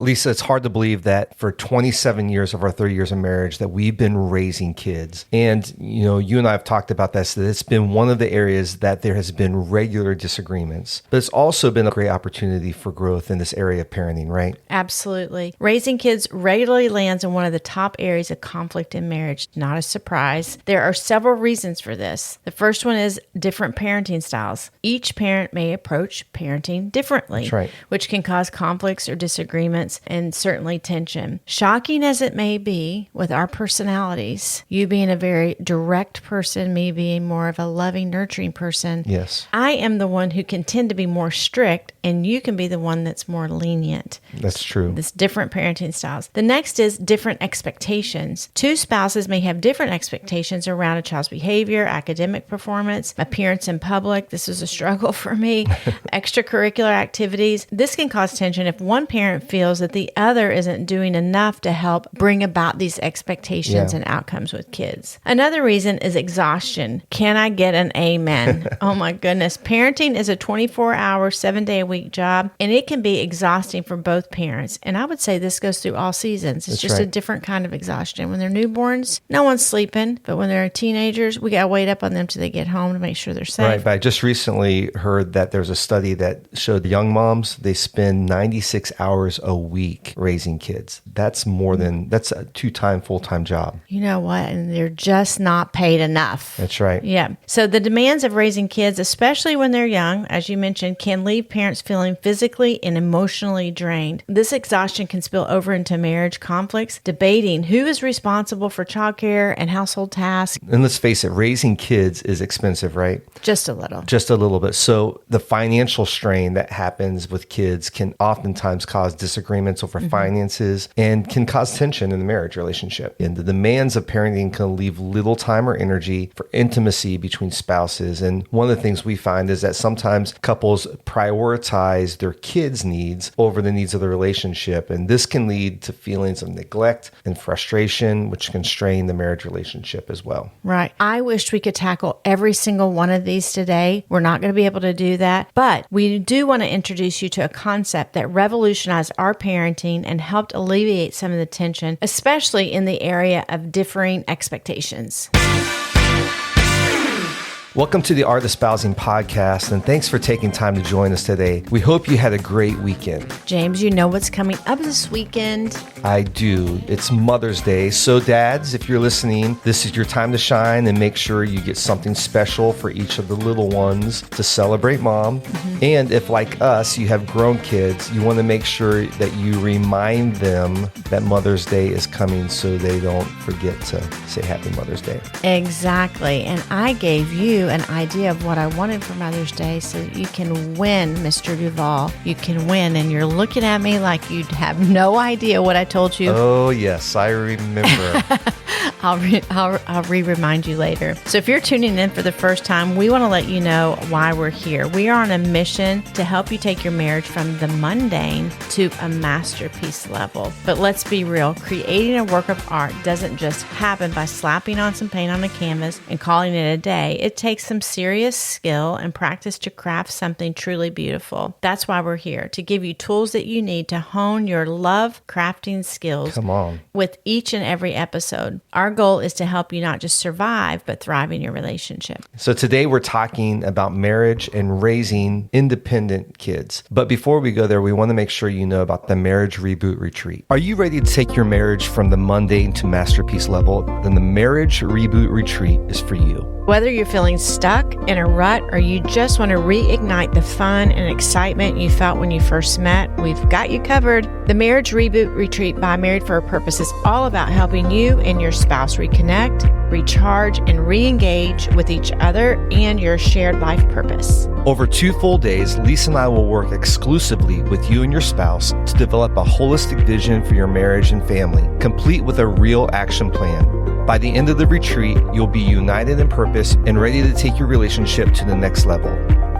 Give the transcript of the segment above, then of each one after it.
Lisa, it's hard to believe that for 27 years of our 30 years of marriage that we've been raising kids. And, you and I have talked about this, that it's been one of the areas that there has been regular disagreements. But it's also been a great opportunity for growth in this area of parenting, right? Absolutely. Raising kids regularly lands in one of the top areas of conflict in marriage. Not a surprise. There are several reasons for this. The first one is different parenting styles. Each parent may approach parenting differently, That's right, which can cause conflicts or disagreements and certainly tension. Shocking as it may be with our personalities, you being a very direct person, me being more of a loving, nurturing person. Yes. I am the one who can tend to be more strict, and you can be the one that's more lenient. That's true. This different parenting styles. The next is different expectations. Two spouses may have different expectations around a child's behavior, academic performance, appearance in public. This is a struggle for me. Extracurricular activities. This can cause tension if one parent feels that the other isn't doing enough to help bring about these expectations and outcomes with kids. Another reason is exhaustion. Can I get an amen? Oh my goodness. Parenting is a 24-hour, 7-day-a-week job, and it can be exhausting for both parents. And I would say this goes through all seasons. It's just a different kind of exhaustion. When they're newborns, no one's sleeping, but when they're teenagers, we got to wait up on them till they get home to make sure they're safe. Right, but I just recently heard that there's a study that showed young moms, they spend 96 hours a week raising kids. That's a 2-time full-time job. You know what? And they're just not paid enough. That's right. Yeah. So the demands of raising kids, especially when they're young, as you mentioned, can leave parents feeling physically and emotionally drained. This exhaustion can spill over into marriage conflicts, debating who is responsible for childcare and household tasks. And let's face it, raising kids is expensive, right? Just a little. Just a little bit. So the financial strain that happens with kids can oftentimes cause disagreements over finances and can cause tension in the marriage relationship. And the demands of parenting can leave little time or energy for intimacy between spouses. And one of the things we find is that sometimes couples prioritize their kids' needs over the needs of the relationship. And this can lead to feelings of neglect and frustration, which can strain the marriage relationship as well. Right. I wish we could tackle every single one of these today. We're not going to be able to do that, but we do want to introduce you to a concept that revolutionized our parenting and helped alleviate some of the tension, especially in the area of differing expectations. Welcome to the Art of Espousing podcast, and thanks for taking time to join us today. We hope you had a great weekend. James, you know what's coming up this weekend? I do. It's Mother's Day. So dads, if you're listening, this is your time to shine, and make sure you get something special for each of the little ones to celebrate mom. And if, like us, you have grown kids, you want to make sure that you remind them that Mother's Day is coming so they don't forget to say Happy Mother's Day. Exactly. And I gave you an idea of what I wanted for Mother's Day so that you can win, Mr. Duvall. You can win. And you're looking at me like you have no idea what I told you. Oh, yes. I remember. I'll re-remind you later. So if you're tuning in for the first time, we want to let you know why we're here. We are on a mission to help you take your marriage from the mundane to a masterpiece level. But let's be real. Creating a work of art doesn't just happen by slapping on some paint on a canvas and calling it a day. It takes some serious skill and practice to craft something truly beautiful. That's why we're here, to give you tools that you need to hone your love crafting skills. Come on. With each and every episode. Our goal is to help you not just survive, but thrive in your relationship. So today we're talking about marriage and raising independent kids. But before we go there, we want to make sure you know about the Marriage Reboot Retreat. Are you ready to take your marriage from the mundane to masterpiece level? Then the Marriage Reboot Retreat is for you. Whether you're feeling stuck in a rut or you just want to reignite the fun and excitement you felt when you first met, we've got you covered. The Marriage Reboot Retreat by Married for a Purpose is all about helping you and your spouse reconnect, recharge, and re-engage with each other and your shared life purpose. Over 2 full days, Lisa and I will work exclusively with you and your spouse to develop a holistic vision for your marriage and family, complete with a real action plan. By the end of the retreat, you'll be united in purpose and ready to take your relationship to the next level.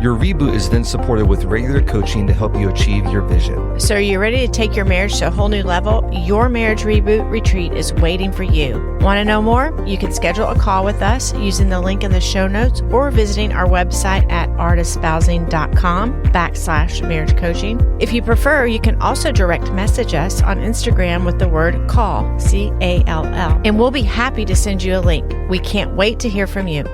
Your reboot is then supported with regular coaching to help you achieve your vision. So are you ready to take your marriage to a whole new level? Your Marriage Reboot Retreat is waiting for you. Want to know more? You can schedule a call with us using the link in the show notes or visiting our website at artistspousing.com/marriage coaching. If you prefer, you can also direct message us on Instagram with the word CALL, CALL, and we'll be happy to send you a link. We can't wait to hear from you.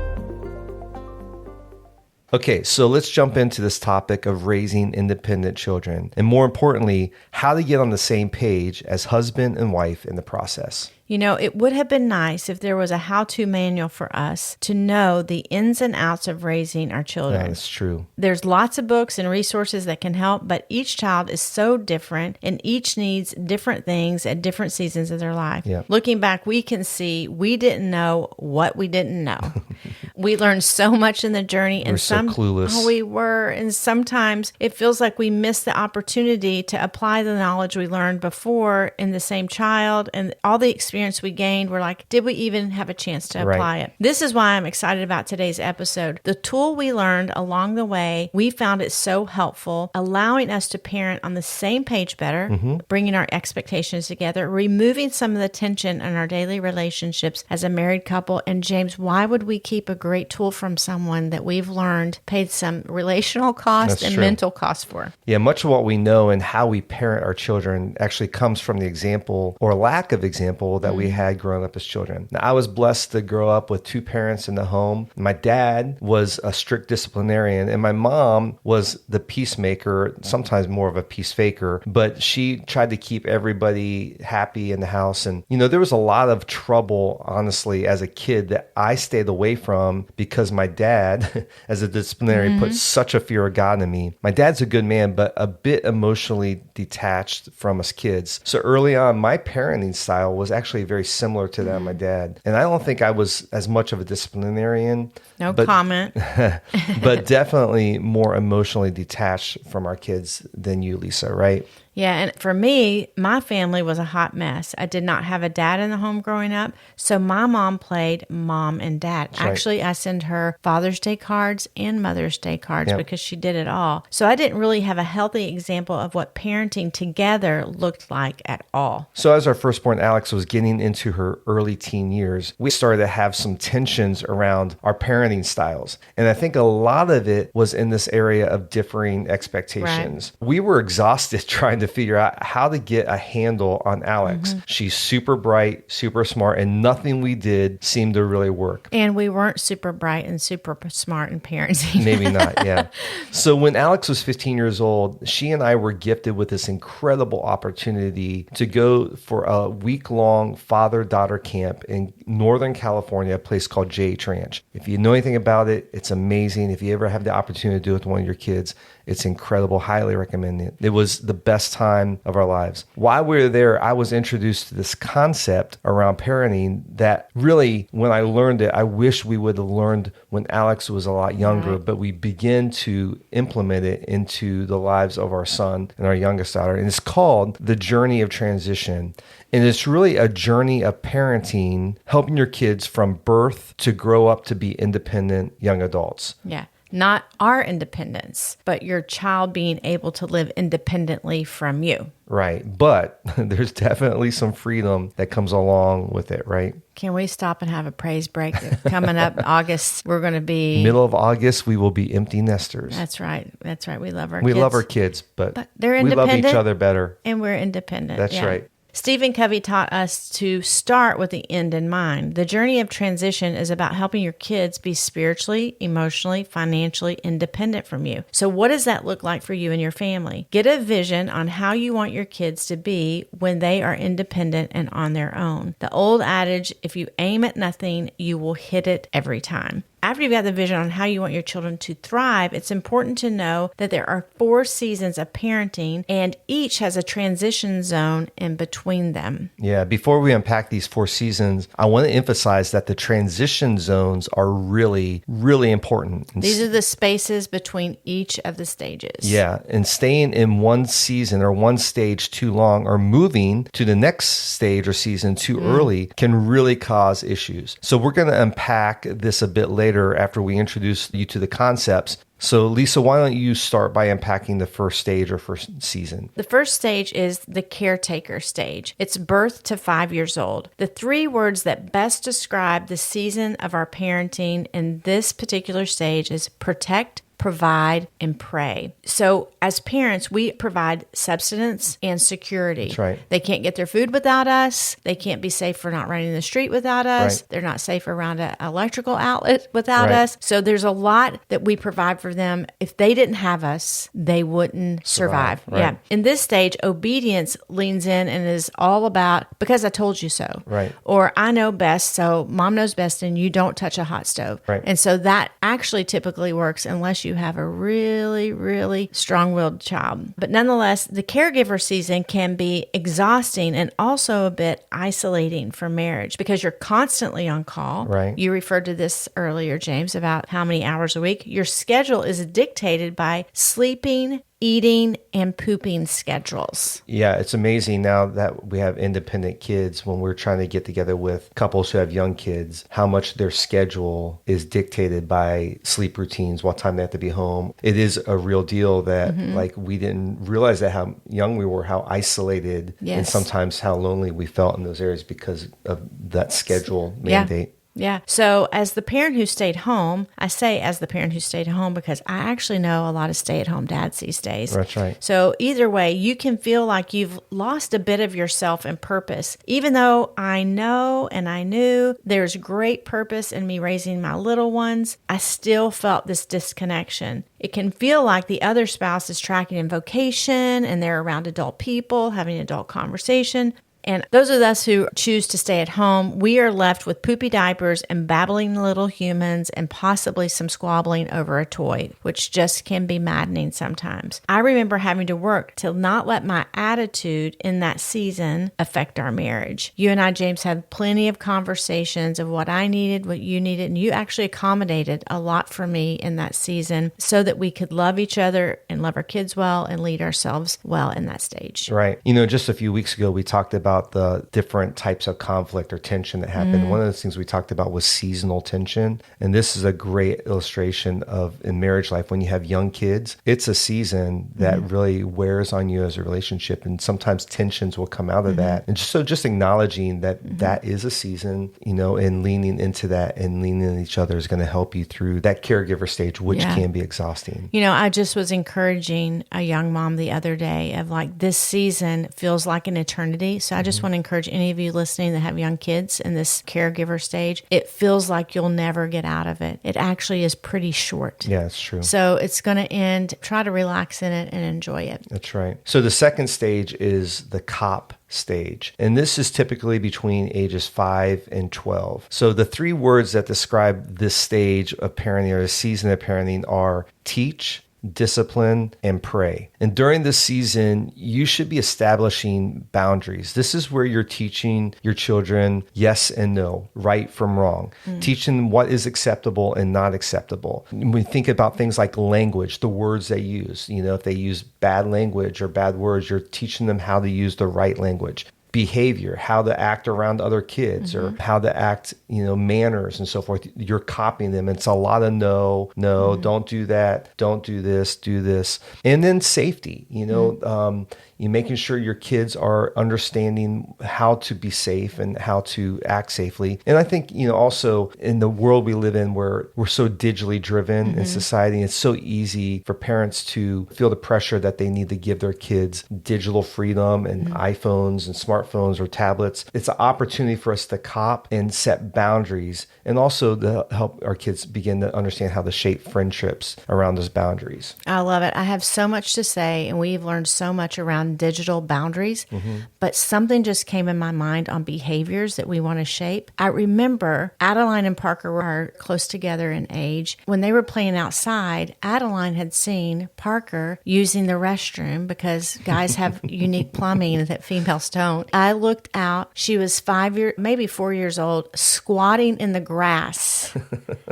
Okay, so let's jump into this topic of raising independent children, and more importantly, how to get on the same page as husband and wife in the process. You know, it would have been nice if there was a how-to manual for us to know the ins and outs of raising our children. Yeah, that's true. There's lots of books and resources that can help, but each child is so different and each needs different things at different seasons of their life. Yeah. Looking back, we can see we didn't know what we didn't know. We learned so much in the journey, and so clueless. Oh, we were, and sometimes it feels like we missed the opportunity to apply the knowledge we learned before in the same child, and all the experience we gained, we're like, did we even have a chance to apply it? This is why I'm excited about today's episode. The tool we learned along the way, we found it so helpful, allowing us to parent on the same page better, bringing our expectations together, removing some of the tension in our daily relationships as a married couple. And James, why would we keep a great tool from someone that we've learned, paid some relational cost and mental cost for? Yeah, much of what we know and how we parent our children actually comes from the example or lack of example that we had growing up as children. Now, I was blessed to grow up with two parents in the home. My dad was a strict disciplinarian, and my mom was the peacemaker, sometimes more of a peace faker, but she tried to keep everybody happy in the house. And, you know, there was a lot of trouble, honestly, as a kid that I stayed away from because my dad, as a disciplinarian, put such a fear of God in me. My dad's a good man, but a bit emotionally detached from us kids. So early on, my parenting style was actually very similar to that of my dad. And I don't think I was as much of a disciplinarian. No comment. But definitely more emotionally detached from our kids than you, Lisa, right? Yeah, and for me, my family was a hot mess. I did not have a dad in the home growing up, so my mom played mom and dad. That's right. Actually, I send her Father's Day cards and Mother's Day cards because she did it all. So I didn't really have a healthy example of what parenting together looked like at all. So as our firstborn Alex was getting into her early teen years, we started to have some tensions around our parenting styles. And I think a lot of it was in this area of differing expectations. Right. We were exhausted trying to figure out how to get a handle on Alex. She's super bright, super smart, and nothing we did seemed to really work. And we weren't super bright and super smart in parenting. Maybe not, yeah. So when Alex was 15 years old, she and I were gifted with this incredible opportunity to go for a week-long father-daughter camp in Northern California, a place called J.H. Ranch. If you know anything about it, it's amazing. If you ever have the opportunity to do it with one of your kids, it's incredible. Highly recommend it. It was the best time of our lives. While we were there, I was introduced to this concept around parenting that really, when I learned it, I wish we would have learned when Alex was a lot younger, but we begin to implement it into the lives of our son and our youngest daughter. And it's called the journey of transition. And it's really a journey of parenting, helping your kids from birth to grow up to be independent young adults. Yeah. Not our independence, but your child being able to live independently from you. Right. But there's definitely some freedom that comes along with it, right? Can we stop and have a praise break? Coming up August, we're going to be... Middle of August, we will be empty nesters. That's right. That's right. We love our kids. We love our kids, but they're independent. We love each other better. And we're independent. That's right. Stephen Covey taught us to start with the end in mind. The journey of transition is about helping your kids be spiritually, emotionally, financially independent from you. So what does that look like for you and your family? Get a vision on how you want your kids to be when they are independent and on their own. The old adage, if you aim at nothing, you will hit it every time. After you've got the vision on how you want your children to thrive, it's important to know that there are 4 seasons of parenting and each has a transition zone in between them. Yeah, before we unpack these 4 seasons, I want to emphasize that the transition zones are really, really important. These are the spaces between each of the stages. Yeah, and staying in one season or one stage too long or moving to the next stage or season too early can really cause issues. So we're going to unpack this a bit later after we introduce you to the concepts. So, Lisa, why don't you start by unpacking the first stage or first season? The first stage is the caretaker stage. It's birth to 5 years old. The 3 words that best describe the season of our parenting in this particular stage is protect, provide, and pray. So as parents, we provide subsistence and security. That's right. They can't get their food without us. They can't be safe for not running the street without us. Right. They're not safe around an electrical outlet without Right. us. So there's a lot that we provide for them. If they didn't have us, they wouldn't survive. Right. Yeah. In this stage, obedience leans in and is all about, because I told you so. Right. Or I know best, so mom knows best, and you don't touch a hot stove. Right. And so that actually typically works unless you have a really, really strong-willed child. But nonetheless, the caregiver season can be exhausting and also a bit isolating for marriage because you're constantly on call. Right. You referred to this earlier, James, about how many hours a week. Your schedule is dictated by sleeping, eating, and pooping schedules. Yeah, it's amazing now that we have independent kids when we're trying to get together with couples who have young kids, how much their schedule is dictated by sleep routines, what time they have to be home. It is a real deal that like we didn't realize that how young we were, how isolated and sometimes how lonely we felt in those areas because of that schedule mandate. Yeah. So as the parent who stayed home, I say as the parent who stayed home because I actually know a lot of stay-at-home dads these days. That's right. So either way, you can feel like you've lost a bit of yourself and purpose. Even though I know and I knew there's great purpose in me raising my little ones, I still felt this disconnection. It can feel like the other spouse is tracking in vocation and they're around adult people, having adult conversation. And those of us who choose to stay at home, we are left with poopy diapers and babbling little humans and possibly some squabbling over a toy, which just can be maddening sometimes. I remember having to work to not let my attitude in that season affect our marriage. You and I, James, had plenty of conversations of what I needed, what you needed, and you actually accommodated a lot for me in that season so that we could love each other and love our kids well and lead ourselves well in that stage. Right. You know, just a few weeks ago, we talked about the different types of conflict or tension that happen. One of the things we talked about was seasonal tension. And this is a great illustration of in marriage life, when you have young kids, it's a season that really wears on you as a relationship. And sometimes tensions will come out of that. And just acknowledging that that is a season, you know, and leaning into that and leaning in each other is going to help you through that caregiver stage, which can be exhausting. You know, I just was encouraging a young mom the other day of like, this season feels like an eternity. So I just want to encourage any of you listening that have young kids in this caregiver stage. It feels like you'll never get out of it. It actually is pretty short. Yeah, it's true. So it's going to end. Try to relax in it and enjoy it. That's right. So the second stage is the cop stage. And this is typically between ages 5 and 12. So the 3 words that describe this stage of parenting or the season of parenting are teach, discipline, and pray. And during this season, you should be establishing boundaries. This is where you're teaching your children yes and no, right from wrong, teaching what is acceptable and not acceptable. When we think about things like language, the words they use, you know, if they use bad language or bad words, you're teaching them how to use the right language. Behavior, how to act around other kids or how to act, you know, manners and so forth. You're copying them. It's a lot of no, don't do that, don't do this, do this. And then safety, you know, you're making sure your kids are understanding how to be safe and how to act safely. And I think, you know, also in the world we live in where we're so digitally driven in society, it's so easy for parents to feel the pressure that they need to give their kids digital freedom and iPhones and smartphones or tablets. It's an opportunity for us to cop and set boundaries and also to help our kids begin to understand how to shape friendships around those boundaries. I love it. I have so much to say, and we've learned so much around digital boundaries, but something just came in my mind on behaviors that we want to shape. I remember Adeline and Parker were close together in age. When they were playing outside, Adeline had seen Parker using the restroom because guys have unique plumbing that females don't. I looked out. She was 4 years old, squatting in the grass.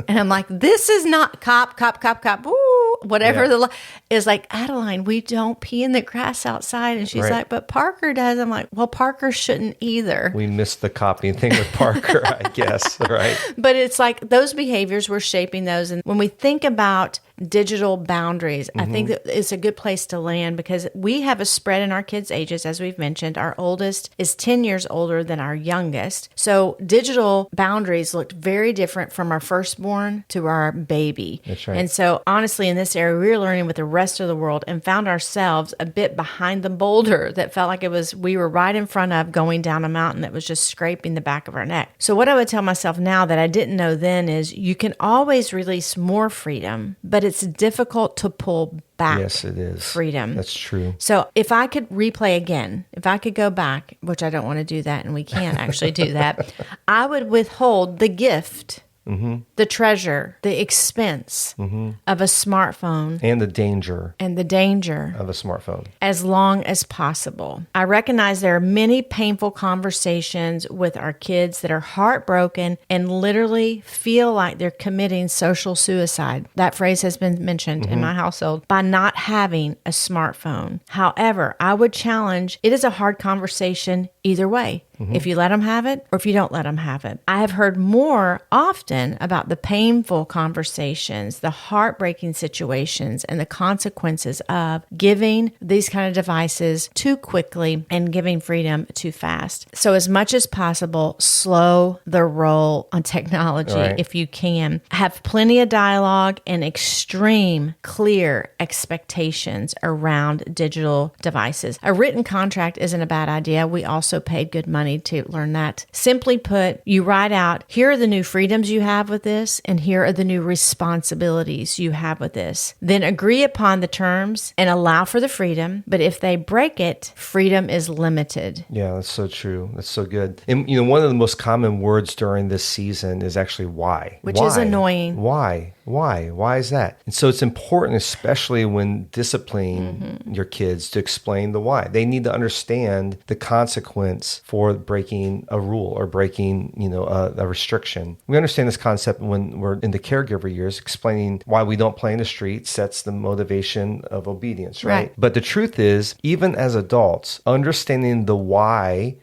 And I'm like, this is not cop, woo, whatever is like, Adeline, we don't pee in the grass outside. And she's like, but Parker does. I'm like, well, Parker shouldn't either. We missed the copying thing with Parker, I guess, right? But it's like those behaviors, we're shaping those. And when we think about digital boundaries. I think that it's a good place to land because we have a spread in our kids' ages, as we've mentioned. Our oldest is 10 years older than our youngest. So digital boundaries looked very different from our firstborn to our baby. That's right. And so honestly, in this area, we were learning with the rest of the world and found ourselves a bit behind the boulder that felt like we were right in front of going down a mountain that was just scraping the back of our neck. So what I would tell myself now that I didn't know then is you can always release more freedom, but it's difficult to pull back. Yes, it is. Freedom. That's true. So if I could replay again, if I could go back, which I don't want to do that, and we can't actually do that, I would withhold the gift, the treasure, the expense of a smartphone. And the danger Of a smartphone. as long as possible. I recognize there are many painful conversations with our kids that are heartbroken and literally feel like they're committing social suicide. That phrase has been mentioned in my household by not having a smartphone. However, I would challenge it is a hard conversation either way. If you let them have it or if you don't let them have it. I have heard more often about the painful conversations, the heartbreaking situations, and the consequences of giving these kind of devices too quickly and giving freedom too fast. So as much as possible, slow the roll on technology if you can. Have plenty of dialogue and extreme clear expectations around digital devices. A written contract isn't a bad idea. We also paid good money to learn that. Simply put, you write out, here are the new freedoms you have with this, and here are the new responsibilities you have with this. Then agree upon the terms and allow for the freedom. But if they break it, freedom is limited. Yeah, that's so true. That's so good. And one of the most common words during this season is actually why. Which is annoying. Why? Why is that? And so it's important, especially when disciplining your kids, to explain the why. They need to understand the consequence for breaking a rule or breaking, a restriction. We understand this concept when we're in the caregiver years. Explaining why we don't play in the street sets the motivation of obedience, right? But the truth is, even as adults, understanding the why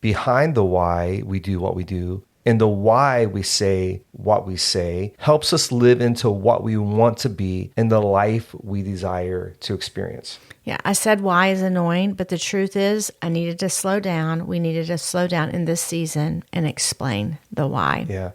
behind the why we do what we do and the why we say what we say helps us live into what we want to be and the life we desire to experience. Yeah, I said why is annoying, but the truth is I needed to slow down. We needed to slow down in this season and explain the why. Yeah.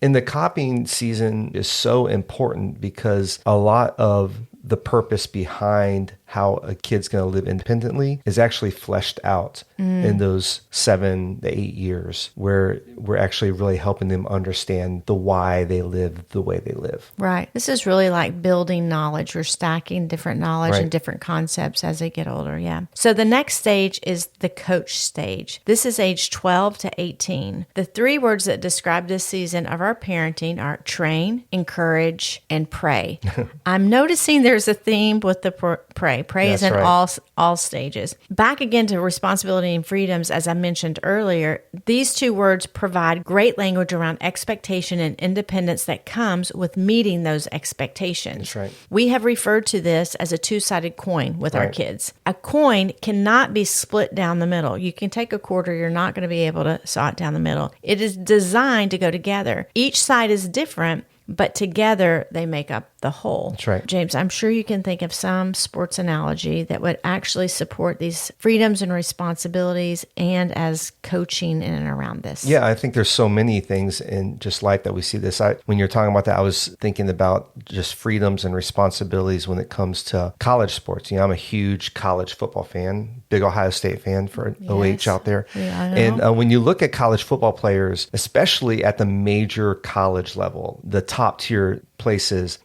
And the copying season is so important because a lot of the purpose behind how a kid's going to live independently is actually fleshed out in those 7 to 8 years where we're actually really helping them understand the why they live the way they live. Right. This is really like building knowledge or stacking different knowledge and different concepts as they get older. Yeah. So the next stage is the coach stage. This is age 12 to 18. The 3 words that describe this season of our parenting are train, encourage, and pray. I'm noticing there's a theme with the pray. Pray is in all stages. Back again to responsibility and freedoms, as I mentioned earlier, these 2 words provide great language around expectation and independence that comes with meeting those expectations. That's right. We have referred to this as a 2-sided coin with our kids. A coin cannot be split down the middle. You can take a quarter, you're not going to be able to saw it down the middle. It is designed to go together. Each side is different, but together they make up the whole. That's right. James, I'm sure you can think of some sports analogy that would actually support these freedoms and responsibilities and as coaching in and around this. Yeah, I think there's so many things in just life that we see this. When you're talking about that, I was thinking about just freedoms and responsibilities when it comes to college sports. I'm a huge college football fan, big Ohio State fan for OH out there. Yeah, and when you look at college football players, especially at the major college level, the top tier places,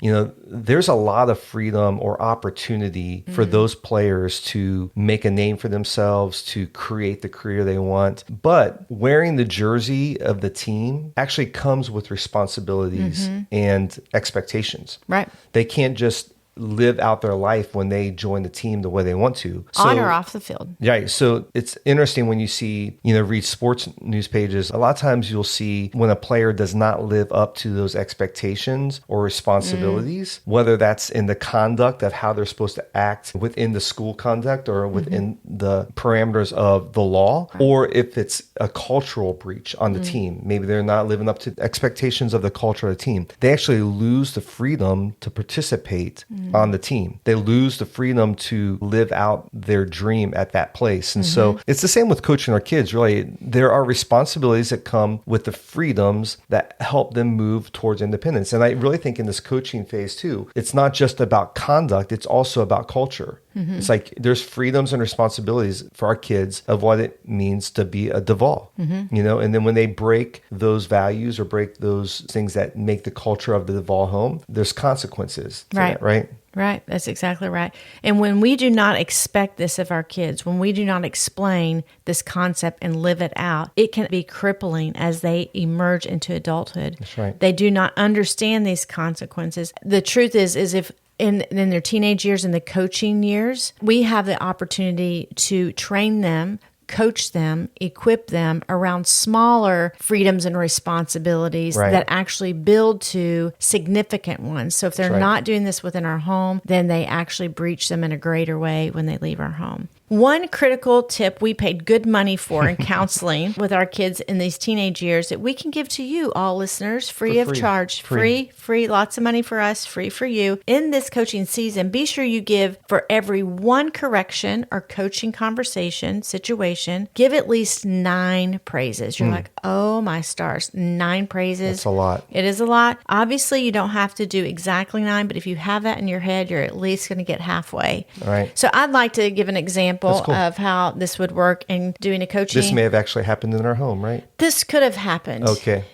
there's a lot of freedom or opportunity for those players to make a name for themselves, to create the career they want. But wearing the jersey of the team actually comes with responsibilities and expectations. Right. They can't just live out their life when they join the team the way they want to. On or off the field. Right. So it's interesting when you see, read sports news pages. A lot of times you'll see when a player does not live up to those expectations or responsibilities, whether that's in the conduct of how they're supposed to act within the school conduct or within the parameters of the law, or if it's a cultural breach on the team. Maybe they're not living up to the expectations of the culture of the team. They actually lose the freedom to participate on the team. They lose the freedom to live out their dream at that place. And so it's the same with coaching our kids, really. There are responsibilities that come with the freedoms that help them move towards independence. And I really think in this coaching phase too, it's not just about conduct, it's also about culture. It's like there's freedoms and responsibilities for our kids of what it means to be a Duval, and then when they break those values or break those things that make the culture of the Duval home, there's consequences to that, right? Right. That's exactly right. And when we do not expect this of our kids, when we do not explain this concept and live it out, it can be crippling as they emerge into adulthood. That's right. They do not understand these consequences. The truth is if in their teenage years and the coaching years, we have the opportunity to train them, coach them, equip them around smaller freedoms and responsibilities that actually build to significant ones. So if they're not doing this within our home, then they actually breach them in a greater way when they leave our home. One critical tip we paid good money for in counseling with our kids in these teenage years that we can give to you, all listeners, free of charge, free, lots of money for us, free for you. In this coaching season, be sure you give for every one correction or coaching conversation, situation, give at least 9 praises. You're like, oh my stars, 9 praises. That's a lot. It is a lot. Obviously, you don't have to do exactly 9, but if you have that in your head, you're at least going to get halfway. All right. So I'd like to give an example of how this would work in doing a coaching. This may have actually happened in our home, right? This could have happened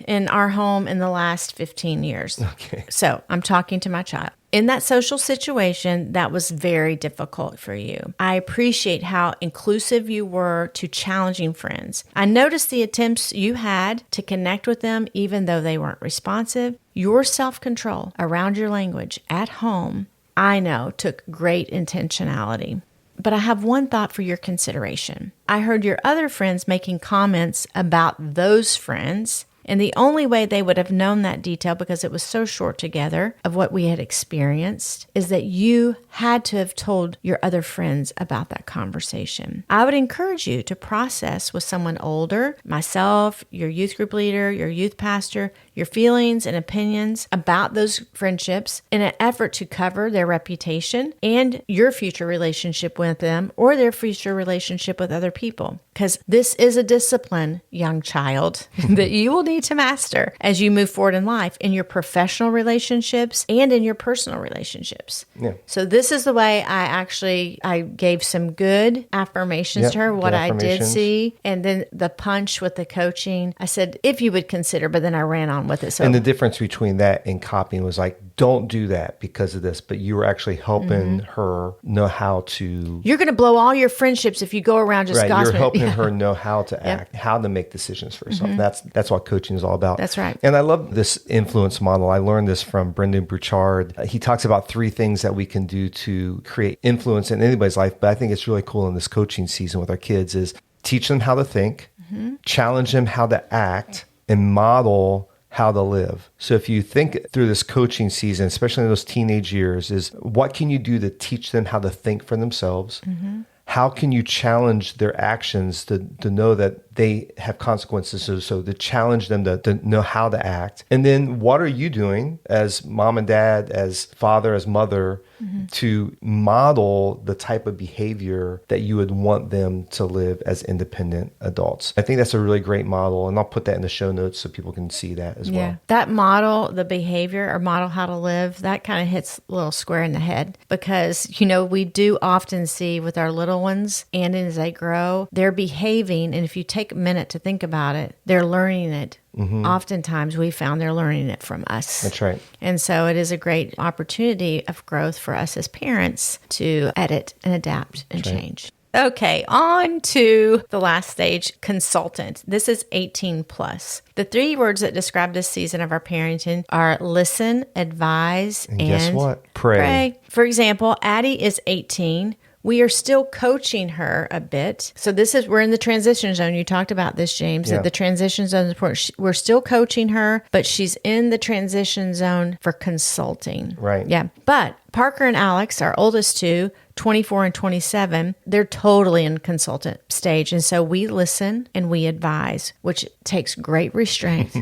in our home in the last 15 years. Okay. So I'm talking to my child. In that social situation, that was very difficult for you. I appreciate how inclusive you were to challenging friends. I noticed the attempts you had to connect with them, even though they weren't responsive. Your self-control around your language at home, I know, took great intentionality. But I have one thought for your consideration. I heard your other friends making comments about those friends, and the only way they would have known that detail, because it was so short together of what we had experienced, is that you had to have told your other friends about that conversation. I would encourage you to process with someone older, myself, your youth group leader, your youth pastor, your feelings and opinions about those friendships in an effort to cover their reputation and your future relationship with them or their future relationship with other people. Because this is a discipline, young child, that you will need to master as you move forward in life, in your professional relationships and in your personal relationships. Yeah. So this is the way I gave some good affirmations to her, what I did see. And then the punch with the coaching, I said, if you would consider, but then I ran on with it. So, and the difference between that and copying was like, don't do that because of this, but you were actually helping her know how to. You're going to blow all your friendships if you go around just gossiping. You're helping her know how to act, how to make decisions for herself. That's what coaching is all about. That's right. And I love this influence model. I learned this from Brendan Burchard. He talks about 3 things that we can do to create influence in anybody's life, but I think it's really cool in this coaching season with our kids is teach them how to think, challenge them how to act, and model how to live. So if you think through this coaching season, especially in those teenage years, is what can you do to teach them how to think for themselves? How can you challenge their actions to know that they have consequences? So to challenge them to know how to act. And then what are you doing as mom and dad, as father, as mother, to model the type of behavior that you would want them to live as independent adults? I think that's a really great model. And I'll put that in the show notes so people can see that as well. That model, the behavior or model how to live, that kind of hits a little square in the head because, we do often see with our little ones and as they grow, they're behaving. And if you take a minute to think about it, they're learning it. Oftentimes we found they're learning it from us. That's right. And so it is a great opportunity of growth for us as parents to edit and adapt and change. Okay, on to the last stage, consultant. This is 18 plus. The 3 words that describe this season of our parenting are listen, advise, and guess what? Pray. For example, Addie is 18. We are still coaching her a bit. So we're in the transition zone. You talked about this, James, that the transition zone is important. We're still coaching her, but she's in the transition zone for consulting. Right. Yeah. But Parker and Alex, our oldest 2, 24 and 27, they're totally in consultant stage. And so we listen and we advise, which takes great restraint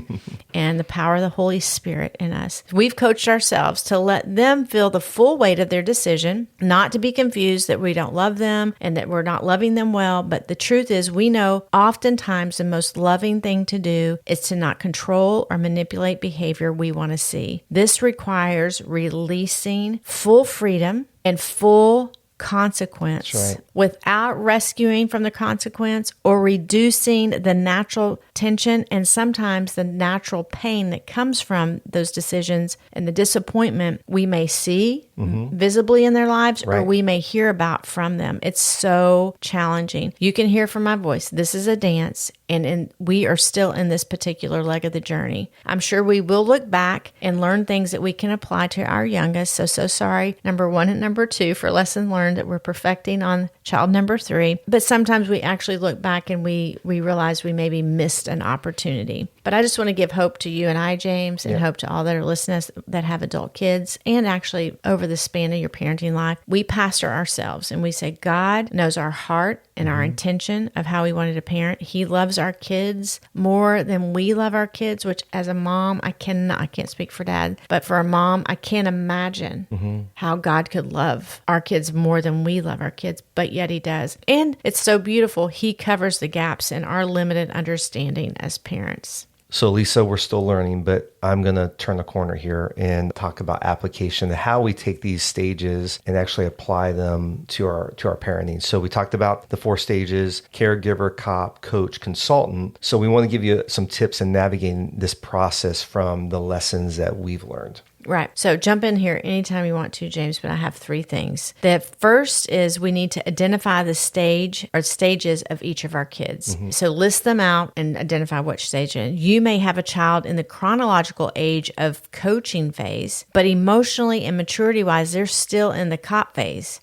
and the power of the Holy Spirit in us. We've coached ourselves to let them feel the full weight of their decision, not to be confused that we don't love them and that we're not loving them well. But the truth is, we know oftentimes the most loving thing to do is to not control or manipulate behavior we want to see. This requires releasing full freedom and full consequence without rescuing from the consequence or reducing the natural tension and sometimes the natural pain that comes from those decisions and the disappointment we may see visibly in their lives or we may hear about from them. It's so challenging. You can hear from my voice. This is a dance, and we are still in this particular leg of the journey. I'm sure we will look back and learn things that we can apply to our youngest. So sorry, number 1 and number 2 for lesson learned that we're perfecting on child number 3. But sometimes we actually look back and we realize we maybe missed an opportunity. But I just want to give hope to you and I, James, and hope to all that are listening that have adult kids, and actually over the span of your parenting life. We pastor ourselves and we say, God knows our heart and our intention of how we wanted to parent. He loves our kids more than we love our kids, which as a mom, I can't speak for dad, but for a mom, I can't imagine how God could love our kids more than we love our kids, but yet he does. And it's so beautiful. He covers the gaps in our limited understanding as parents. So, Lisa, we're still learning, but I'm going to turn the corner here and talk about application, how we take these stages and actually apply them to our parenting. So we talked about the 4 stages: caregiver, cop, coach, consultant. So we want to give you some tips in navigating this process from the lessons that we've learned. Right. So jump in here anytime you want to, James, but I have 3 things. The first is we need to identify the stage or stages of each of our kids. So list them out and identify which stage. You may have a child in the chronological age of coaching phase, but emotionally and maturity-wise, they're still in the cop phase.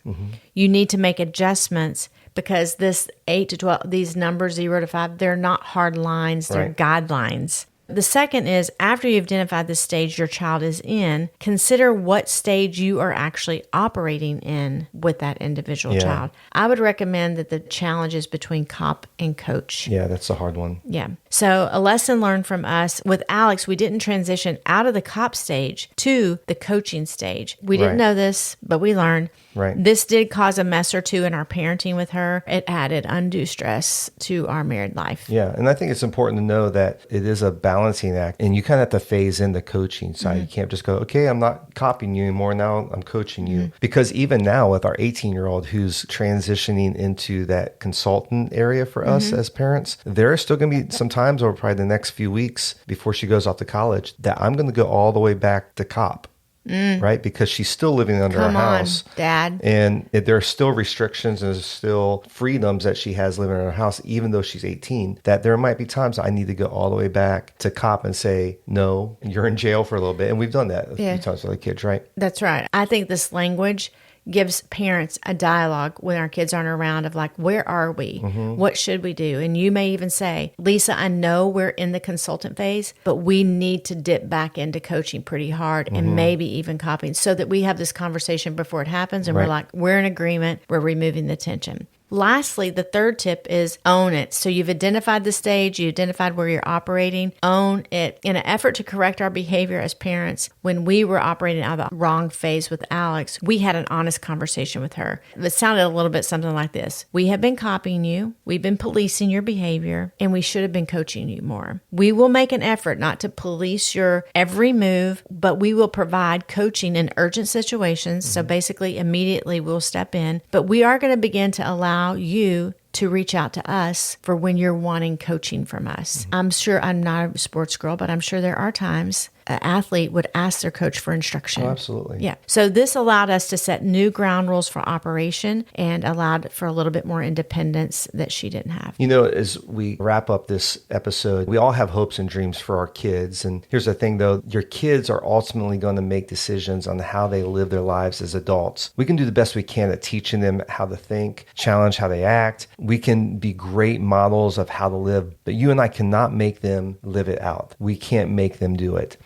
You need to make adjustments because this 8 to 12, these numbers 0 to 5, they're not hard lines, they're guidelines. The second is, after you've identified the stage your child is in, consider what stage you are actually operating in with that individual child. I would recommend that the challenge is between cop and coach. Yeah, that's a hard one. Yeah. So a lesson learned from us with Alex, we didn't transition out of the cop stage to the coaching stage. We didn't know this, but we learned. This did cause a mess or 2 in our parenting with her. It added undue stress to our married life. Yeah. And I think it's important to know that it is a balancing act, and you kind of have to phase in the coaching side. You can't just go, okay, I'm not copying you anymore. Now I'm coaching you. Because even now with our 18-year-old who's transitioning into that consultant area for us as parents, there are still going to be some times over probably the next few weeks before she goes off to college that I'm going to go all the way back to cop. Right? Because she's still living under our house. Come on, Dad. And there are still restrictions and there's still freedoms that she has living in her house, even though she's 18, that there might be times I need to go all the way back to cop and say, no, you're in jail for a little bit. And we've done that a few times with our kids, right? That's right. I think this language gives parents a dialogue when our kids aren't around of like, where are we? What should we do? And you may even say, Lisa, I know we're in the consultant phase, but we need to dip back into coaching pretty hard and maybe even copying so that we have this conversation before it happens and we're like, we're in agreement, we're removing the tension. Lastly, the third tip is own it. So you've identified the stage, you identified where you're operating, own it. In an effort to correct our behavior as parents, when we were operating out of the wrong phase with Alex, we had an honest conversation with her. It sounded a little bit something like this. We have been copying you, we've been policing your behavior, and we should have been coaching you more. We will make an effort not to police your every move, but we will provide coaching in urgent situations. So basically, immediately we'll step in, but we are going to begin to allow you to reach out to us for when you're wanting coaching from us. I'm sure I'm not a sports girl, but I'm sure there are times an athlete would ask their coach for instruction. Oh, absolutely. Yeah. So this allowed us to set new ground rules for operation and allowed for a little bit more independence that she didn't have. You know, as we wrap up this episode, we all have hopes and dreams for our kids. And here's the thing, though, your kids are ultimately going to make decisions on how they live their lives as adults. We can do the best we can at teaching them how to think, challenge how they act. We can be great models of how to live, but you and I cannot make them live it out. We can't make them do it.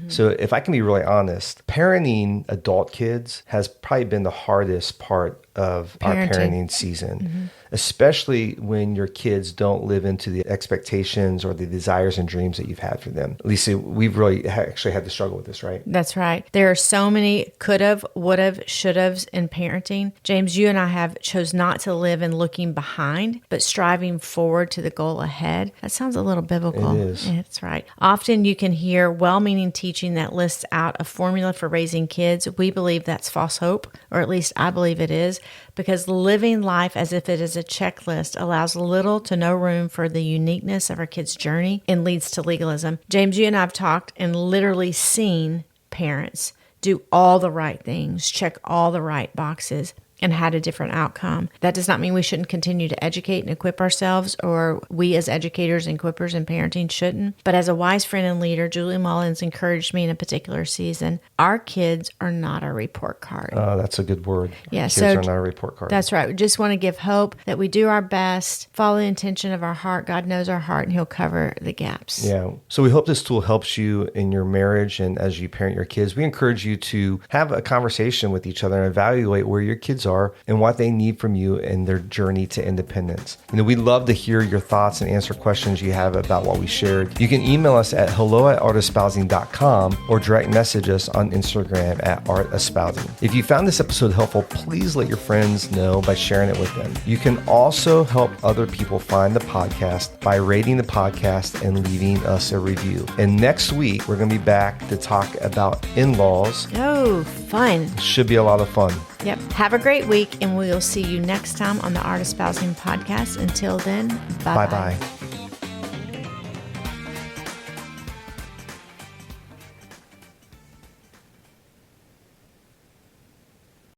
So if I can be really honest, parenting adult kids has probably been the hardest part of our parenting season, especially when your kids don't live into the expectations or the desires and dreams that you've had for them. Lisa, we've really actually had to struggle with this, right? That's right. There are so many could've, would've, should've's in parenting. James, you and I have chose not to live in looking behind, but striving forward to the goal ahead. That sounds a little biblical. It is. Yeah, that's right. Often you can hear well-meaning teaching that lists out a formula for raising kids. We believe that's false hope, or at least I believe it is, because living life as if it is a checklist allows little to no room for the uniqueness of our kids' journey and leads to legalism. James, you and I have talked and literally seen parents do all the right things, check all the right boxes, and had a different outcome. That does not mean we shouldn't continue to educate and equip ourselves, or we as educators and equippers in parenting shouldn't. But as a wise friend and leader, Julie Mullins encouraged me in a particular season, our kids are not a report card. Oh, that's a good word. Yeah, Kids so are not a report card. That's right. We just want to give hope that we do our best, follow the intention of our heart. God knows our heart, and He'll cover the gaps. Yeah. So we hope this tool helps you in your marriage and as you parent your kids. We encourage you to have a conversation with each other and evaluate where your kids are and what they need from you in their journey to independence. You know, we'd love to hear your thoughts and answer questions you have about what we shared. You can email us at hello@artespousing.com or direct message us on Instagram at artespousing. If you found this episode helpful, please let your friends know by sharing it with them. You can also help other people find the podcast by rating the podcast and leaving us a review. And next week, we're going to be back to talk about in-laws. Oh, fun. Should be a lot of fun. Yep. Have a great week, and we'll see you next time on the Art Espousing podcast. Until then, bye-bye. Bye-bye.